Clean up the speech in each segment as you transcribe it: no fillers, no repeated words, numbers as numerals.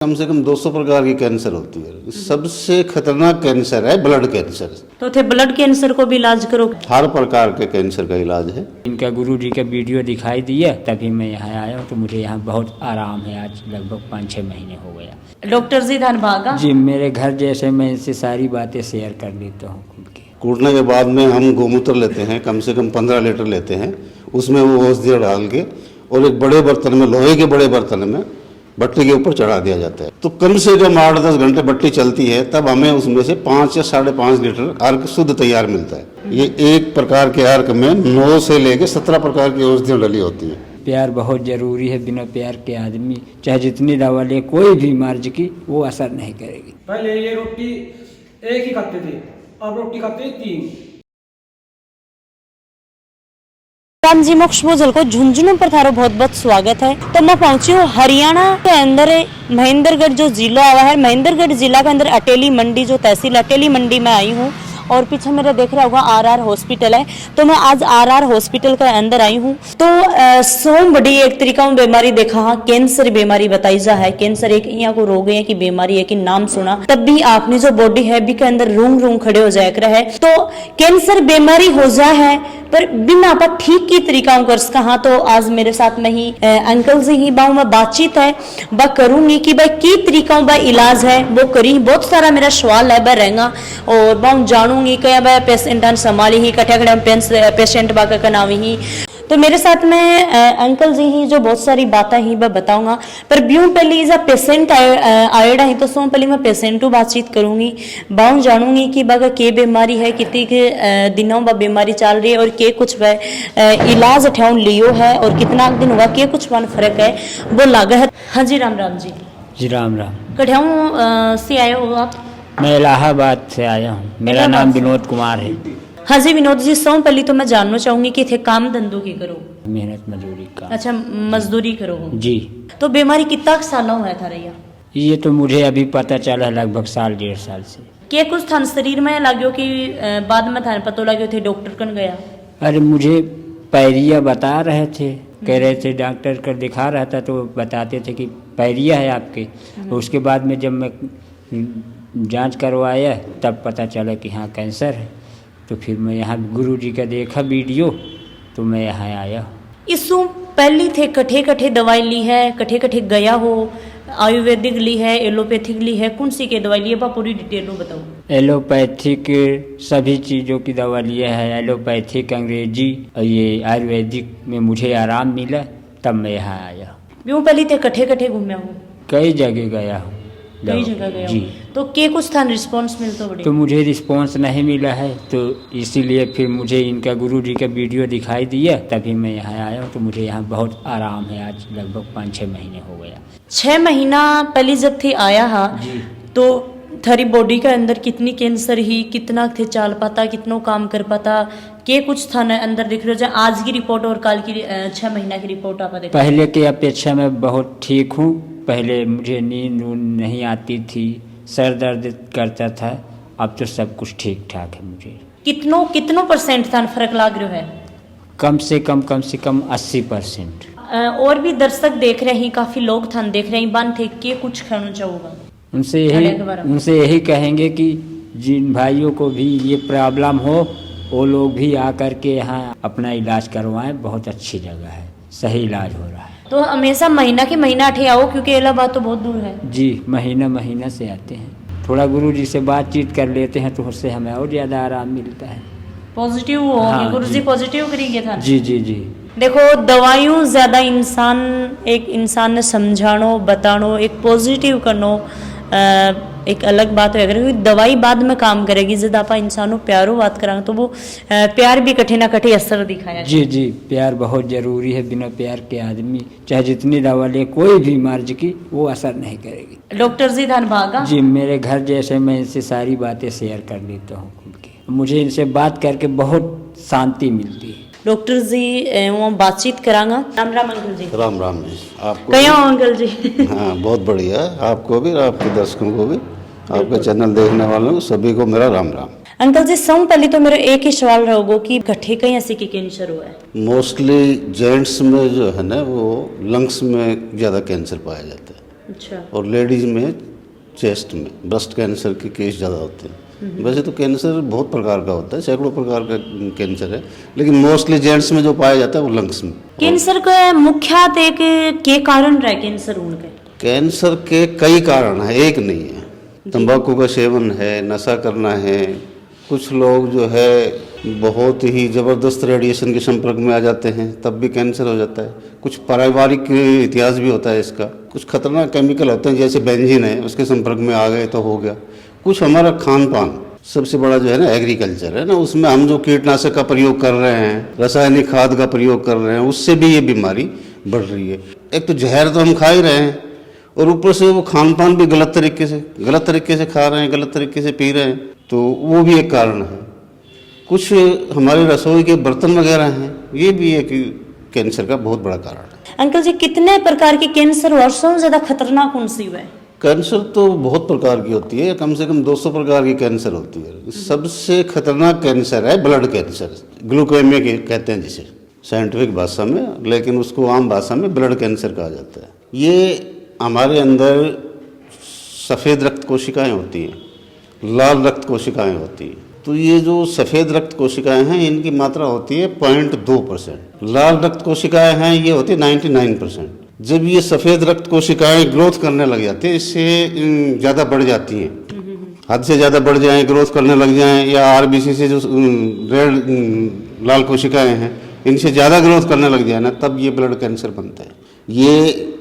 कम से कम 200 प्रकार की कैंसर होती है। सबसे खतरनाक कैंसर है ब्लड कैंसर। तो थे ब्लड कैंसर को भी इलाज करो? हर प्रकार के कैंसर का इलाज है। इनका गुरुजी का वीडियो दिखाई दिया तभी मैं यहाँ आया हूँ, तो मुझे यहाँ बहुत आराम है। आज लगभग 5-6 महीने हो गया। डॉक्टर जी धनभागा जी मेरे घर जैसे मैं इनसे सारी बातें शेयर कर लेता हूँ खुद की। कूटने के बाद में हम गोमूत्र लेते हैं, कम से कम 15 लीटर लेते हैं। उसमें वो औषधियाँ डाल के और एक बड़े बर्तन में, लोहे के बड़े बर्तन में भट्टी के ऊपर चढ़ा दिया जाता है। तो कम से कम 8-10 घंटे भट्टी चलती है, तब हमें उसमें से 5 या 5.5 लीटर अर्क शुद्ध तैयार मिलता है। ये एक प्रकार के अर्क में 9 से लेके 17 प्रकार की औषधियाँ डली होती हैं। प्यार बहुत ज़रूरी है। बिना प्यार के आदमी चाहे जितनी दवा ले, कोई भी मर्ज की वो असर नहीं करेगी। पहले ये रोटी एक ही खाते थे, अब रोटी खाते हैं 3। राम जी मोक्ष भोजल को झुंझुनू पर थारो बहुत बहुत स्वागत है। तो मैं पहुंची हूँ हरियाणा के अंदर महेंद्रगढ़ जो जिला आवा है। महेंद्रगढ़ जिला के अंदर अटेली मंडी जो तहसील अटेली मंडी में आई हूँ और पीछे मेरा देख रहा होगा आर हॉस्पिटल है। तो मैं आज आर हॉस्पिटल के अंदर आई हूँ। तो सोम बड़ी एक तरीका में बीमारी देखा हाँ, कैंसर बीमारी बताई जा है। कैंसर एक यहाँ को रोग है कि बीमारी है कि नाम सुना तब भी आपने जो बॉडी है भी के अंदर रूंग रूंग खड़े हो जाया कर है। तो कैंसर बीमारी हो जाए है पर बिना आप ठीक की तरीका कर कहा। तो आज मेरे साथ में ही अंकल जी ही बाऊ में बातचीत है बा करूंगी कि भाई की तरीका बा इलाज है वो करी। बहुत सारा मेरा सवाल है बा रहेगा और बाऊ जानूंगी क्या बा पेशेंट संभाली ही कठे खड़े पेशेंट बा का नाम ही। तो मेरे साथ में अंकल जी ही जो बहुत सारी बातें ही मैं बताऊंगा। पर ब्यूं पहले जब पेशेंट आएड़ा है तो सो पहले मैं पेशेंटों बातचीत करूंगी, बाऊ जानूंगी कि बागा के बीमारी है, कितनी के दिनों बा बीमारी चल रही है और के कुछ इलाज अठाऊ लियो है और कितना दिन हुआ के कुछ वन फर्क है वो लगा है। हाँ जी राम राम जी। जी राम राम। कठाऊ से आए हो आप? मैं इलाहाबाद से आया हूँ। मेरा नाम विनोद कुमार है। हाँ जी विनोद जी, सौ पहले तो मैं जानना चाहूंगी कि थे काम धंधो की करो? मेहनत मजदूरी का। अच्छा मजदूरी करो जी। तो बीमारी कितना साल हुआ था रैया? ये तो मुझे अभी पता चला लगभग 1.5 साल से। क्या कुछ थान शरीर में लाग्यो कि बाद में थाने पता लाग्यो थे डॉक्टर कन गया? अरे मुझे पैरिया बता रहे थे, कह रहे थे डॉक्टर कर दिखा रहा था तो बताते थे कि पैरिया है आपके। उसके बाद में जब मैं जांच करवाया तब पता चला कि हाँ कैंसर है। तो फिर मैं यहाँ गुरुजी का देखा वीडियो तो मैं यहाँ आया। इसु पहली थे कठे कठे दवाई ली है, कठे कठे गया हो, आयुर्वेदिक ली है, एलोपैथिक ली है, कौन सी के दवाई ली है पूरी डिटेल में बताओ। एलोपैथिक सभी चीज़ों की दवा लिया है, एलोपैथिक, अंग्रेजी और ये आयुर्वेदिक में मुझे आराम मिला तब मैं यहाँ आया। यूँ पहली थे कठे कठे घूमे हूँ, कई जगह गया हूँ। कई जगह गया जी। तो के कुछ था रिस्पॉन्स मिलता बड़ी? तो मुझे रिस्पॉन्स नहीं मिला है, तो इसीलिए फिर मुझे इनका गुरुजी का वीडियो दिखाई दिया तभी मैं यहाँ आया हूँ। तो मुझे यहाँ बहुत आराम है। आज लगभग 5-6 महीने हो गया। 6 महीना पहले जब थे आया हा तो थारी बॉडी के अंदर कितनी कैंसर ही, कितना थे चाल पाता, कितनो काम कर पाता, के कुछ था अंदर दिख रहे हो? आज की रिपोर्ट और कल की 6 महीना की रिपोर्ट आप देखो। पहले की अपेक्षा मैं बहुत ठीक हूँ। पहले मुझे नींद नहीं आती थी, सर दर्द करता था, अब तो सब कुछ ठीक ठाक है। मुझे कितनो परसेंट था फर्क लाग रहा है? कम से कम 80%। और भी दर्शक देख रहे हैं, काफी लोग थान देख रहे हैं, बन थे के कुछ कहना चाहूँगा उनसे यही कहेंगे कि जिन भाइयों को भी ये प्रॉब्लम हो वो लोग भी आकर के यहाँ अपना इलाज करवाएं। बहुत अच्छी जगह है, सही इलाज हो रहा है। तो हमेशा महीना के महीना अठे आओ क्योंकि इलाहाबाद तो बहुत दूर है। जी महीना से आते हैं। थोड़ा गुरुजी से बातचीत कर लेते हैं तो उससे हमें और ज़्यादा आराम मिलता है। पॉजिटिव हो हाँ, गुरुजी पॉजिटिव करेंगे था। जी जी जी। देखो दवाइयों ज्यादा इंसान ने समझानो बतानो, एक पॉजिटिव करनो एक अलग बात है। अगर दवाई बाद में काम करेगी, जब आप इंसानों प्यारो बात करांगे तो वो प्यार भी कठे ना कठे असर दिखाया। जी जी प्यार बहुत ज़रूरी है। बिना प्यार के आदमी चाहे जितनी दवा ले, कोई भी मर्ज की वो असर नहीं करेगी। डॉक्टर जी धनभागा जी मेरे घर जैसे मैं इनसे सारी बातें शेयर कर लेता हूँ खुद की। मुझे इनसे बात करके बहुत शांति मिलती है। डॉक्टर जी वो बातचीत करांगा। राम राम अंकल जी। राम राम जी। आपको कहीं हो अंकल जी? हाँ बहुत बढ़िया। आपको भी, आपके दर्शकों को भी, आपके चैनल देखने वालों को सभी को मेरा राम राम। अंकल जी सौ पहले तो मेरा एक ही सवाल रहोगा कि गठे कहीं ऐसे की कैंसर हुआ है? मोस्टली जेंट्स में जो है ना वो लंग्स में ज़्यादा कैंसर पाया जाता है। अच्छा। और लेडीज में चेस्ट में ब्रेस्ट कैंसर के केस ज़्यादा होते हैं। वैसे तो कैंसर बहुत प्रकार का होता है, सैकड़ों प्रकार का कैंसर है, लेकिन मोस्टली जेंट्स में जो पाया जाता है वो लंग्स में। कैंसर का मुख्यतः के कारण रहे कैंसर उनके? कैंसर के कई कारण हैं, एक नहीं है। तंबाकू का सेवन है, नशा करना है, कुछ लोग जो है बहुत ही ज़बरदस्त रेडिएशन के संपर्क में आ जाते हैं तब भी कैंसर हो जाता है। कुछ पारिवारिक इतिहास भी होता है इसका। कुछ खतरनाक केमिकल होते हैं जैसे बेंजीन है, उसके संपर्क में आ गए तो हो गया। कुछ हमारा खान पान, सबसे बड़ा जो है ना एग्रीकल्चर है ना, उसमें हम जो कीटनाशक का प्रयोग कर रहे हैं, रासायनिक खाद का प्रयोग कर रहे हैं, उससे भी ये बीमारी बढ़ रही है। एक तो जहर तो हम खा ही रहे हैं और ऊपर से वो खान पान भी गलत तरीके से खा रहे हैं, गलत तरीके से पी रहे हैं, तो वो भी एक कारण है। कुछ हमारे रसोई के बर्तन वगैरह हैं, ये भी एक कैंसर का बहुत बड़ा कारण है। अंकल जी, कितने प्रकार के कैंसर और सबसे ज्यादा खतरनाक कौन सी है? कैंसर तो बहुत प्रकार की होती है, कम से कम 200 प्रकार की कैंसर होती है। सबसे खतरनाक कैंसर है ब्लड कैंसर, ग्लूकेमिया कहते हैं जिसे साइंटिफिक भाषा में, लेकिन उसको आम भाषा में ब्लड कैंसर कहा जाता है। ये हमारे अंदर सफ़ेद रक्त कोशिकाएं होती हैं, लाल रक्त कोशिकाएं होती हैं। तो ये जो सफ़ेद रक्त कोशिकाएं हैं इनकी मात्रा होती है 0.2%। लाल रक्त कोशिकाएं हैं ये होती है 99%। जब ये सफ़ेद रक्त कोशिकाएं ग्रोथ करने लग जाती है, इससे ज़्यादा बढ़ जाती हैं, हद से ज़्यादा बढ़ जाएं, ग्रोथ करने लग जाएं, या आरबीसी से जो रेड लाल कोशिकाएं हैं इनसे ज़्यादा ग्रोथ करने लग जाए ना, तब ये ब्लड कैंसर बनता है। ये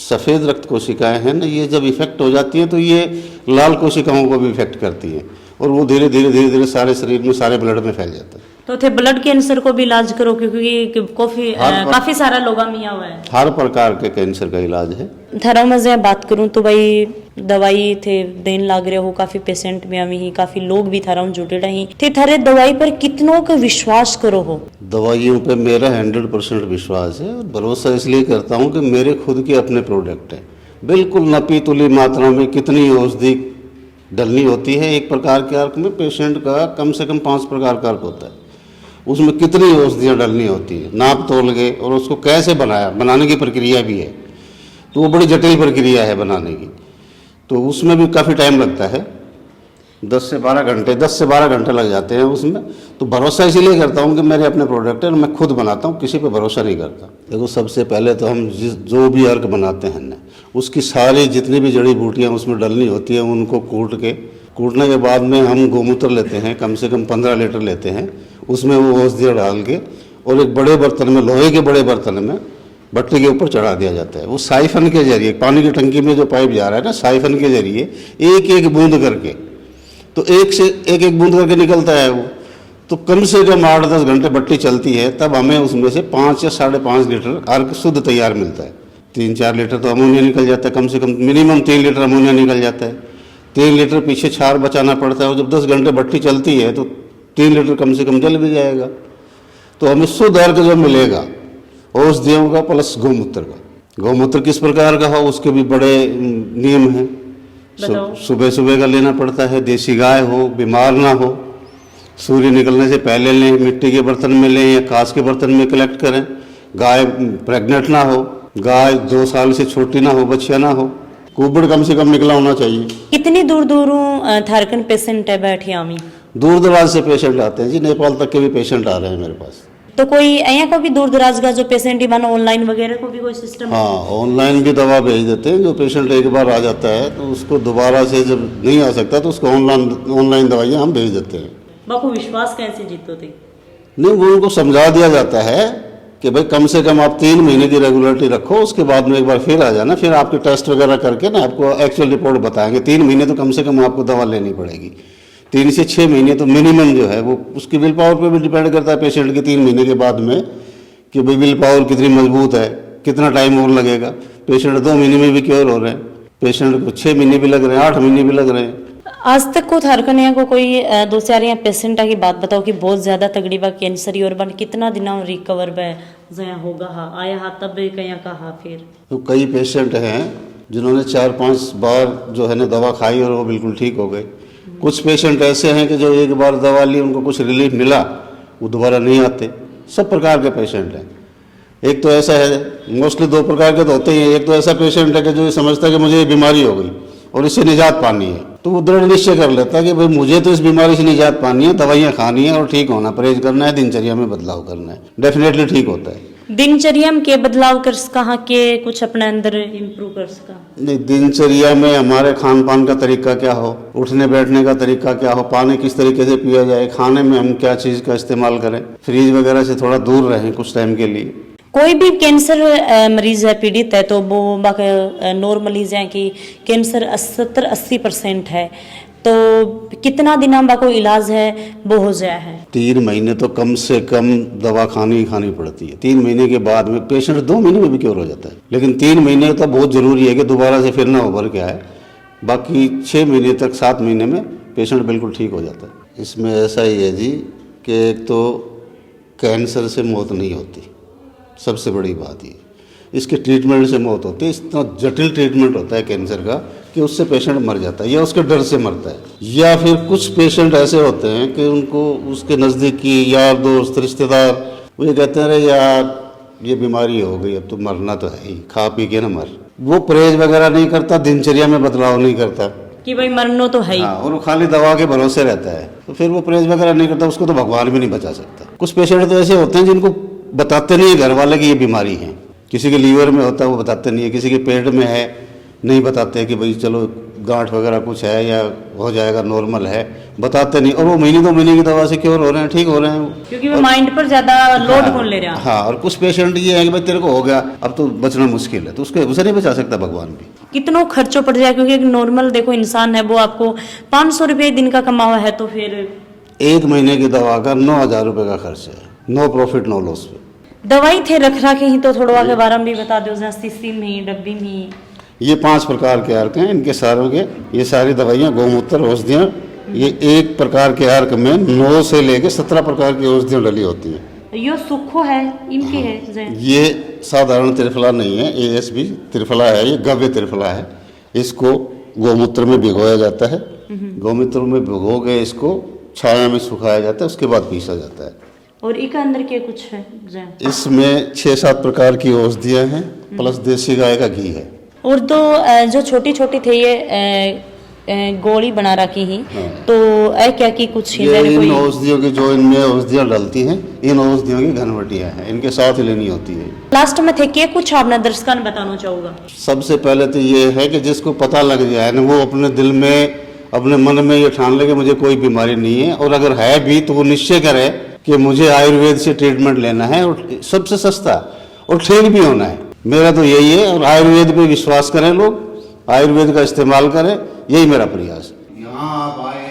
सफ़ेद रक्त कोशिकाएं हैं ना, ये जब इफेक्ट हो जाती है तो ये लाल कोशिकाओं को भी इफेक्ट करती है और वो धीरे धीरे सारे शरीर में, सारे ब्लड में फैल जाता है। तो थे ब्लड कैंसर को भी इलाज करो, क्योंकि काफी सारा लोग मिया हुआ है। हर प्रकार के कैंसर का इलाज है। थारा में बात करूं तो भाई दवाई थे देन लाग रहे हो, काफी पेशेंट में अमी ही, काफी लोग भी थारा जुड़े रही थे। थारे दवाई पर कितनों का विश्वास करो हो? दवाइयों पे मेरा 100% विश्वास है और भरोसा इसलिए करता हूँ कि मेरे खुद के अपने प्रोडक्ट हैं। बिल्कुल नपी तुली मात्रा में कितनी औषधि डलनी होती है एक प्रकार के अर्क में, पेशेंट का कम से कम 5 प्रकार का अर्क होता है, उसमें कितनी औषधियाँ डलनी होती है, नाप तोल के, और उसको कैसे बनाने की प्रक्रिया भी है, तो वो बड़ी जटिल प्रक्रिया है बनाने की, तो उसमें भी काफ़ी टाइम लगता है। 10 से 12 घंटे लग जाते हैं उसमें। तो भरोसा इसीलिए करता हूँ कि मेरे अपने प्रोडक्ट है और मैं खुद बनाता हूँ, किसी पे भरोसा नहीं करता। देखो, सबसे पहले तो हम जो भी अर्क बनाते हैं ना, उसकी सारी जितनी भी जड़ी बूटियाँ उसमें डलनी होती है, उनको कूटने के बाद में हम गोमूत्र लेते हैं, कम से कम 15 लीटर लेते हैं, उसमें वो औषधियाँ डाल के और एक बड़े बर्तन में, लोहे के बड़े बर्तन में भट्टी के ऊपर चढ़ा दिया जाता है। वो साइफन के जरिए, पानी की टंकी में जो पाइप जा रहा है ना, साइफन के जरिए एक एक बूंद करके, तो एक बूंद करके निकलता है वो। तो कम से कम 8-10 घंटे भट्टी चलती है, तब हमें उसमें से 5 या 5.5 लीटर अर्क शुद्ध तैयार मिलता है। 3-4 लीटर तो अमोनिया निकल जाता है, कम से कम मिनिमम 3 लीटर अमोनिया निकल जाता है। 3 लीटर पीछे क्षार बचाना पड़ता है, और जब 10 घंटे भट्टी चलती है तो 3 लीटर कम से कम जल भी जाएगा। तो हमें शुद्ध अर्क जो मिलेगा औषधियों का प्लस गोमूत्र का। गोमूत्र किस प्रकार का हो उसके भी बड़े नियम हैं। सुबह सुबह का लेना पड़ता है, देसी गाय हो, बीमार ना हो, सूर्य निकलने से पहले लें, मिट्टी के बर्तन में लें या कांच के बर्तन में कलेक्ट करें, गाय प्रेग्नेंट ना हो, गाय 2 साल से छोटी ना हो, बच्चा ना हो, कुबड़ कम से कम निकला होना चाहिए। कितनी दूर थारकन पेशेंट है बैठे आमी? दूर दराज से पेशेंट आते हैं जी, नेपाल तक के भी पेशेंट आ रहे हैं मेरे पास। तो कोई यहाँ का भी दूर दराज का जो पेशेंट ही बना, ऑनलाइन वगैरह को भी कोई सिस्टम? हाँ, ऑनलाइन भी दवा भेज देते हैं। जो पेशेंट एक बार आ जाता है तो उसको दोबारा से जब नहीं आ सकता तो उसको ऑनलाइन दवाइयाँ हम भेज देते हैं। बापू विश्वास कैसे जीतो थे? नहीं, वो उनको समझा दिया जाता है कि भाई कम से कम आप 3 महीने की रेगुलरिटी रखो, उसके बाद में एक बार फिर आ जाना, फिर आपके टेस्ट वगैरह करके ना आपको एक्चुअल रिपोर्ट बताएंगे। 3 महीने तो कम से कम आपको दवा लेनी पड़ेगी। 3 से 6 महीने तो मिनिमम जो है वो उसकी विल पावर पे भी डिपेंड करता है पेशेंट के 3 महीने के बाद में, कि भाई विल पावर कितनी मजबूत है, कितना टाइम और लगेगा। पेशेंट 2 महीने में भी क्योर हो रहे हैं, पेशेंट को 6 महीने भी लग रहे हैं, 8 महीने भी लग रहे हैं। आज तक को थारकन को कोई 2-4 यहाँ पेशेंट की बात बताओ कि बहुत ज्यादा तगड़ी बा कैंसर और बन कितना दिन रिकवर बया होगा हा आया हा तब कहीं कहा फिर? तो कई पेशेंट हैं जिन्होंने 4-5 बार जो है ना दवा खाई और वो बिल्कुल ठीक हो गए। कुछ पेशेंट ऐसे हैं कि जो एक बार दवा ली, उनको कुछ रिलीफ मिला, वो दोबारा नहीं आते। सब प्रकार के पेशेंट हैं। एक तो ऐसा है, मोस्टली दो प्रकार के तो होते ही हैं। एक तो ऐसा पेशेंट है कि जो ये समझता है कि मुझे ये बीमारी हो गई और इससे निजात पानी है, तो वो दृढ़ निश्चय कर लेता है कि भाई मुझे तो इस बीमारी से निजात पानी है, दवाइयाँ खानी है और ठीक होना, परहेज करना है, दिनचर्या में बदलाव करना है, डेफिनेटली ठीक होता है। दिनचर्या में के बदलाव कर कहाँ के कुछ अपने अंदर इम्प्रूव कर सका? नहीं, दिनचर्या में हमारे खान पान का तरीका क्या हो, उठने बैठने का तरीका क्या हो, पानी किस तरीके से पिया जाए, खाने में हम क्या चीज़ का इस्तेमाल करें, फ्रीज वगैरह से थोड़ा दूर रहें कुछ टाइम के लिए। कोई भी कैंसर मरीज है, पीड़ित है, तो वो नॉर्मली है कि कैंसर 70-80% है, तो कितना दिन हम को इलाज है वो हो जाए है? 3 महीने तो कम से कम दवा खानी ही खानी पड़ती है। 3 महीने के बाद में पेशेंट 2 महीने में भी क्योर हो जाता है, लेकिन 3 महीने तो बहुत ज़रूरी है कि दोबारा से फिर ना उभर के आए। बाकी 6 महीने तक 7 महीने में पेशेंट बिल्कुल ठीक हो जाता है। इसमें ऐसा ही है जी कि एक तो कैंसर से मौत नहीं होती, सबसे बड़ी बात ये। इसके ट्रीटमेंट से मौत होती है। इतना जटिल ट्रीटमेंट होता है कैंसर का कि उससे पेशेंट मर जाता है या उसके डर से मरता है। या फिर कुछ पेशेंट ऐसे होते हैं कि उनको उसके नज़दीकी यार दोस्त रिश्तेदार वो ये कहते हैं अरे यार ये बीमारी हो गई, अब तो मरना तो है ही, खा पी के ना मर। वो परहेज वगैरह नहीं करता, दिनचर्या में बदलाव नहीं करता कि भाई मरनो तो है ही। हाँ, और वो खाली दवा के भरोसे रहता है, तो फिर वो परहेज वगैरह नहीं करता, उसको तो भगवान भी नहीं बचा सकता। कुछ पेशेंट तो ऐसे होते हैं जिनको बताते नहीं है घर वाले कि ये बीमारी है। किसी के लीवर में होता है वो बताते नहीं है, किसी के पेट में है नहीं बताते कि भाई चलो गांठ वगैरह कुछ है या हो जाएगा, नॉर्मल है, बताते नहीं। और वो महीने 2 महीने की दवा से क्योर हो रहे हैं, ठीक हो रहे हैं, क्योंकि वो माइंड पर ज्यादा लोड कौन ले रहा है। हाँ, और कुछ पेशेंट ये है कि भाई तेरे को हो गया अब तो बचना मुश्किल है, तो उसे नहीं बचा सकता भगवान भी। कितनों खर्चों पड़ जाए, क्योंकि एक नॉर्मल देखो इंसान है वो आपको 500 रुपये दिन का कमा हुआ है, तो फिर 1 महीने की दवा का 9,000 रुपये का खर्च है, नो प्रॉफिट नो लॉस पे। दवाई थे रख रखे ही तो थोड़ा के बारे में भी बता दो, शीशी में डब्बी में। ये 5 प्रकार के अर्क हैं, इनके सारों के ये सारी दवाइयाँ गोमूत्र औषधियाँ, ये एक प्रकार के अर्क में 9 से लेके 17 प्रकार की औषधियाँ डली होती हैं। यो सुखो है इनके है। ये साधारण त्रिफला नहीं है, ASB त्रिफला है, ये गव्य त्रिफला है। इसको गोमूत्र में भिगोया जाता है, गोमूत्र में भिगो के इसको छाया में सुखाया जाता है, उसके बाद पीसा जाता है। और इका अंदर के कुछ है? इसमें 6-7 प्रकार की औषधियाँ हैं, प्लस देसी गाय का घी है। और तो जो छोटी छोटी थे ये गोली बना रखी ही, तो क्या की कुछ ये इन औषधियों की जो इनमें औषधियाँ डलती हैं, इन औषधियों की घनवटियाँ हैं, इनके साथ ही लेनी होती है। लास्ट में थे क्या कुछ आपने दर्शकों ने बताना चाहूँगा? सबसे पहले तो ये है कि जिसको पता लग जाए ना, वो अपने दिल में अपने मन में ये ठान ले कि मुझे कोई बीमारी नहीं है, और अगर है भी तो वो निश्चय करे कि मुझे आयुर्वेद से ट्रीटमेंट लेना है, और सबसे सस्ता और ठीक भी होना है। मेरा तो यही है, और आयुर्वेद पे विश्वास करें लोग, आयुर्वेद का इस्तेमाल करें, यही मेरा प्रयास है। यहाँ आप आए,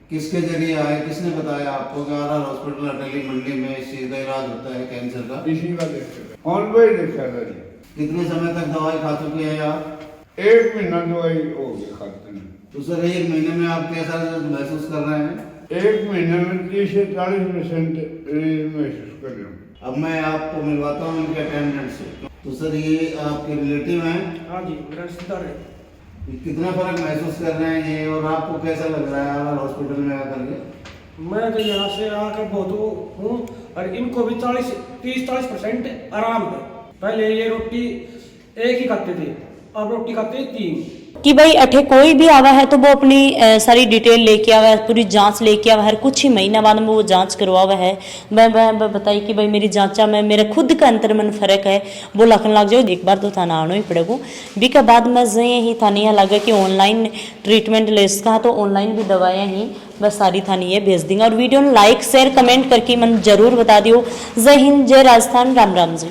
किसके जरिए आए, किसने बताया आपको कि RR हॉस्पिटल अटेली मंडी में इस चीज का इलाज होता है कैंसर का? इसी का देखा ऑनलाइन देखा था जी। कितने समय तक दवाई खा चुके हैं आप? 1 महीना दवाई हो गई खाते हैं। तो सर 1 महीने में आप कैसा महसूस कर रहे हैं? 1 महीने में 30 से 40% महसूस कर रहा हूँ। अब मैं आपको मिलवाता हूँ इनके अटेंडेंट से। तो सर ये आपके रिलेटिव हैं? हाँ जी, मेरा रिश्तेदार है। कितना फर्क महसूस कर रहे हैं ये, और आपको कैसा लग रहा है RR हॉस्पिटल में आकर के? मैं तो यहाँ से आकर बहुत हूँ, और इनको भी 30-40% आराम है। पहले ये रोटी एक ही खाते थे, अब रोटी खाते हैं 3। कि भाई अठे कोई भी आवा है तो वो अपनी सारी डिटेल लेके आवा है, पूरी जांच लेके आवा है, कुछ ही महीना बाद में वो जांच करवावा है। मैं बताई कि भाई मेरी जांचा में मेरे खुद का अंतर मन फर्क है, वो लखन लग जाओ, एक बार तो थाना आना ही पड़ेगा। भी के बाद में ही थानी यहाँ लगा कि ऑनलाइन ट्रीटमेंट ले इसका, तो ऑनलाइन भी दवाएँ ही बस सारी थानी है भेज देंगे। और वीडियो लाइक शेयर कमेंट करके मन जरूर बता दियो। जय हिंद, जय राजस्थान, राम राम जी।